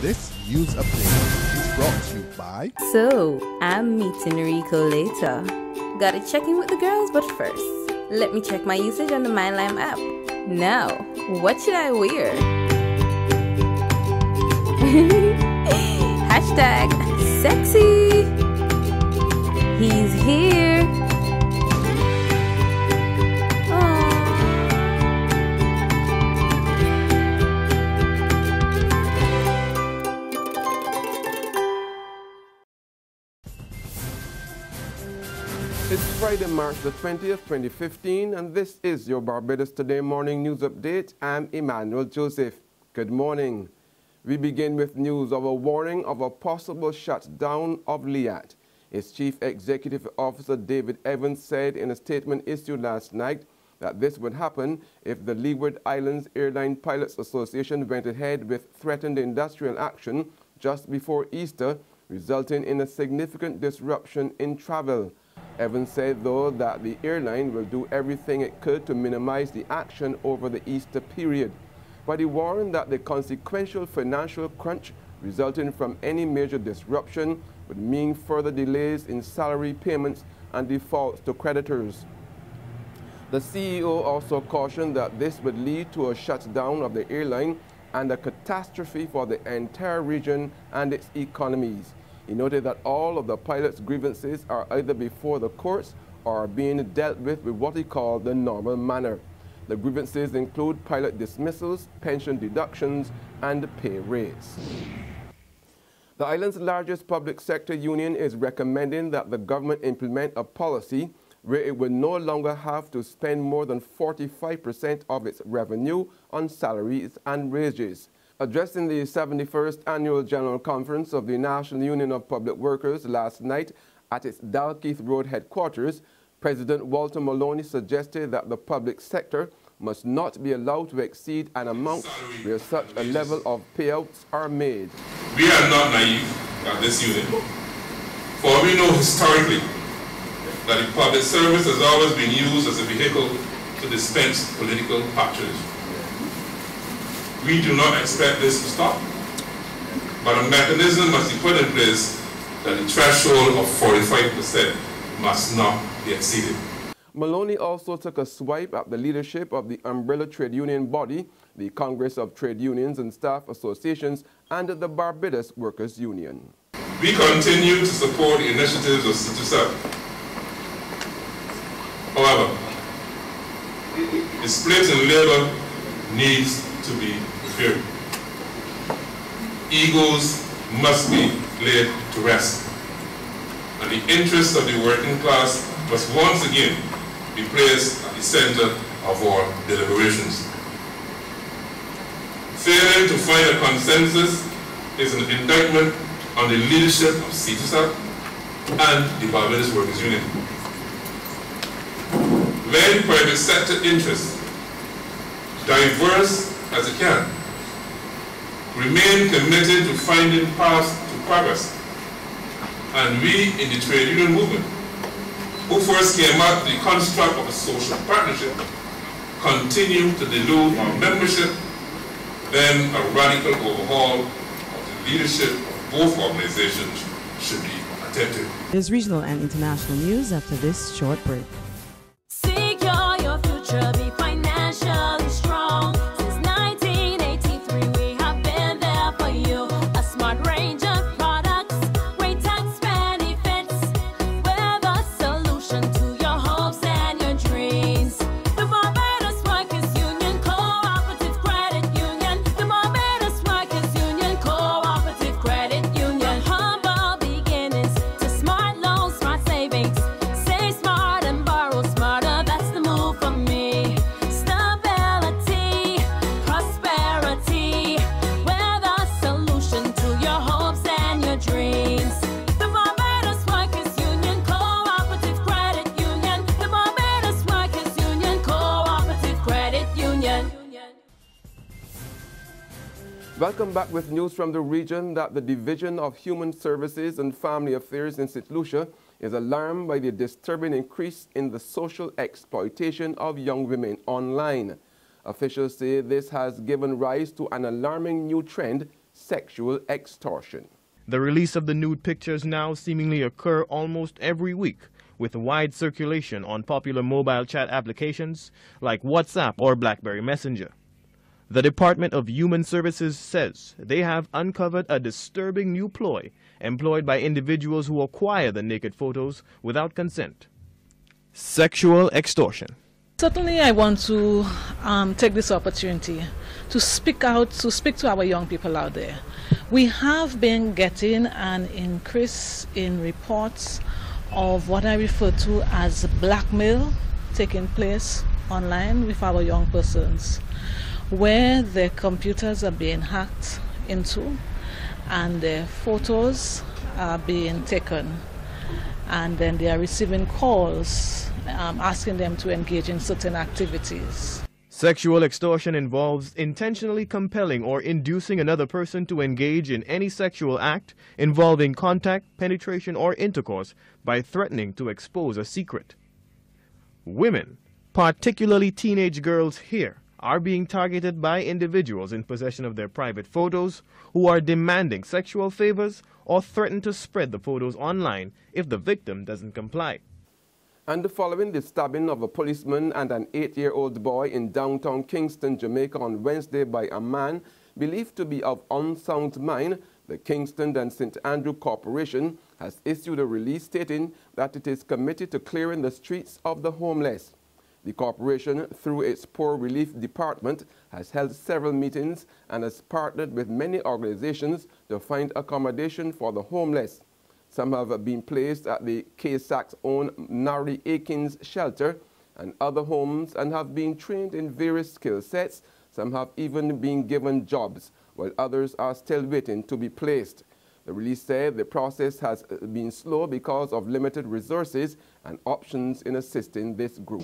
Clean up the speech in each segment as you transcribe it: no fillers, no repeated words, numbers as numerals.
This news update is brought to you by... So, I'm meeting Rico later. Gotta check in with the girls, but first, let me check my usage on the MyLime app. Now, what should I wear? Hashtag sexy. He's here. It's Friday, March the 20th, 2015, and this is your Barbados Today morning news update. I'm Emmanuel Joseph. Good morning. We begin with news of a warning of a possible shutdown of Liat. Its Chief Executive Officer David Evans said in a statement issued last night that this would happen if the Leeward Islands Airline Pilots Association went ahead with threatened industrial action just before Easter, resulting in a significant disruption in travel. Evans said, though, that the airline will do everything it could to minimize the action over the Easter period. But he warned that the consequential financial crunch resulting from any major disruption would mean further delays in salary payments and defaults to creditors. The CEO also cautioned that this would lead to a shutdown of the airline and a catastrophe for the entire region and its economies. He noted that all of the pilots' grievances are either before the courts or are being dealt with what he called the normal manner. The grievances include pilot dismissals, pension deductions, and pay raise. The island's largest public sector union is recommending that the government implement a policy where it will no longer have to spend more than 45% of its revenue on salaries and wages. Addressing the 71st Annual General Conference of the National Union of Public Workers last night at its Dalkeith Road headquarters, President Walter Maloney suggested that the public sector must not be allowed to exceed an amount where such a level of payouts are made. We are not naive at this unit, for we know historically that the public service has always been used as a vehicle to dispense political patronage. We do not expect this to stop, but a mechanism must be put in place that the threshold of 45% must not be exceeded. Maloney also took a swipe at the leadership of the umbrella trade union body, the Congress of Trade Unions and Staff Associations, and the Barbados Workers Union. We continue to support the initiatives of CITUSA. However, the split in labor needs to be repaired. Egos must be laid to rest, and the interests of the working class must once again be placed at the center of our deliberations. Failing to find a consensus is an indictment on the leadership of CITUSA and the Barbados Workers Union. When private sector interests, diverse as it can, remain committed to finding paths to progress, and we in the trade union movement, who first came out with the construct of a social partnership, continue to delude our membership, then a radical overhaul of the leadership of both organizations should be attempted. There's regional and international news after this short break. Secure your future, be financially strong. Since 1983, we have been there for you. A smart range of products, great tax benefits. We're the solution to your hopes and your dreams. The Barbados Workers Union Cooperative Credit Union. The Barbados Workers Union Cooperative Credit Union. Humble beginnings to smart loans, smart savings. Save smart and borrow smarter. That's the move for me. Stability, prosperity. We're the solution to your hopes and your dreams. The Barbados Workers Union Cooperative Credit Union. The Barbados Workers Union Cooperative Credit Union. Welcome back with news from the region that the Division of Human Services and Family Affairs in St. Lucia is alarmed by the disturbing increase in the social exploitation of young women online. Officials say this has given rise to an alarming new trend sexual extortion. The release of the nude pictures now seemingly occur almost every week, with wide circulation on popular mobile chat applications like WhatsApp or BlackBerry Messenger. The Department of Human Services says they have uncovered a disturbing new ploy employed by individuals who acquire the naked photos without consent. Sexual extortion. Certainly, I want to take this opportunity to speak to our young people out there. We have been getting an increase in reports of what I refer to as blackmail taking place online with our young persons, where their computers are being hacked into and their photos are being taken, and then they are receiving calls asking them to engage in certain activities. Sexual extortion involves intentionally compelling or inducing another person to engage in any sexual act involving contact, penetration, or intercourse by threatening to expose a secret. Women, particularly teenage girls here, are being targeted by individuals in possession of their private photos who are demanding sexual favors or threaten to spread the photos online if the victim doesn't comply. And following the stabbing of a policeman and an 8-year-old boy in downtown Kingston, Jamaica on Wednesday by a man believed to be of unsound mind, the Kingston and St. Andrew Corporation has issued a release stating that it is committed to clearing the streets of the homeless. The corporation, through its Poor Relief Department, has held several meetings and has partnered with many organizations to find accommodation for the homeless. Some have been placed at the KSAC's own Nari Akins shelter and other homes and have been trained in various skill sets. Some have even been given jobs, while others are still waiting to be placed. The release said the process has been slow because of limited resources and options in assisting this group.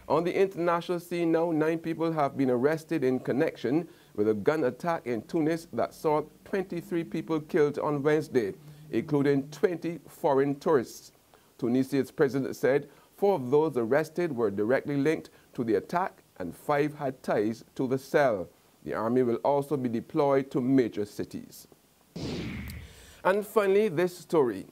On the international scene now, 9 people have been arrested in connection with a gun attack in Tunis that saw 23 people killed on Wednesday, including 20 foreign tourists. Tunisia's president said 4 of those arrested were directly linked to the attack and 5 had ties to the cell. The army will also be deployed to major cities. And finally, this story.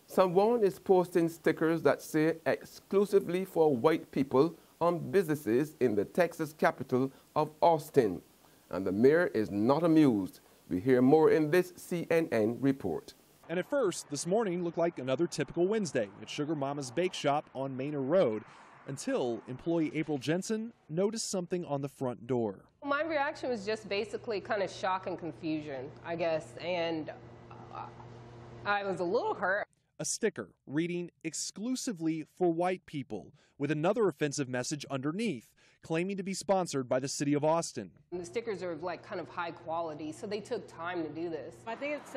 Someone is posting stickers that say exclusively for white people on businesses in the Texas capital of Austin. And the mayor is not amused. We hear more in this CNN report. And at first, this morning looked like another typical Wednesday at Sugar Mama's Bake Shop on Manor Road, until employee April Jensen noticed something on the front door. My reaction was just basically kind of shock and confusion, I guess, and I was a little hurt. A sticker reading exclusively for white people with another offensive message underneath, claiming to be sponsored by the city of Austin. The stickers are like kind of high quality, so they took time to do this. I think it's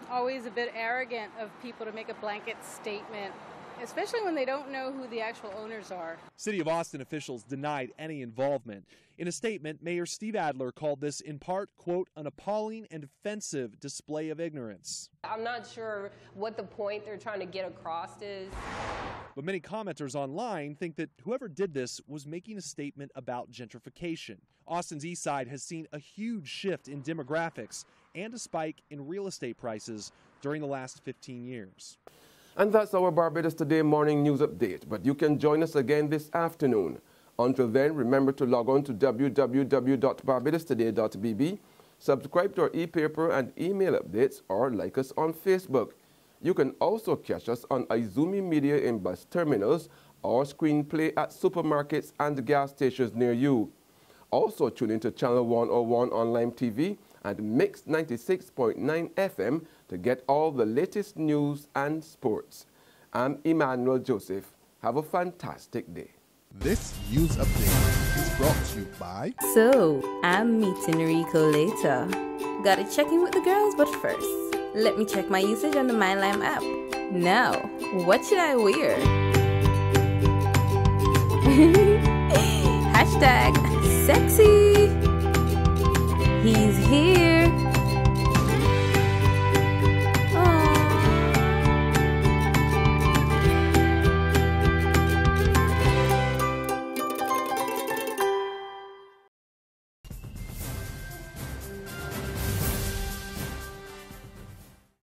always a bit arrogant of people to make a blanket statement, especially when they don't know who the actual owners are. City of Austin officials denied any involvement. In a statement, Mayor Steve Adler called this in part, quote, an appalling and offensive display of ignorance. I'm not sure what the point they're trying to get across is. But many commenters online think that whoever did this was making a statement about gentrification. Austin's east side has seen a huge shift in demographics and a spike in real estate prices during the last 15 years. And that's our Barbados Today morning news update, but you can join us again this afternoon. Until then, remember to log on to www.barbadostoday.bb, subscribe to our e-paper and email updates, or like us on Facebook. You can also catch us on Izumi Media in bus terminals or screenplay at supermarkets and gas stations near you. Also tune into Channel 101 Online TV and Mix 96.9 FM to get all the latest news and sports. I'm Emmanuel Joseph. Have a fantastic day. This news update is brought to you by... So, I'm meeting Rico later. Gotta check in with the girls, but first, let me check my usage on the MyLime app. Now, what should I wear? Hashtag sexy. He's here.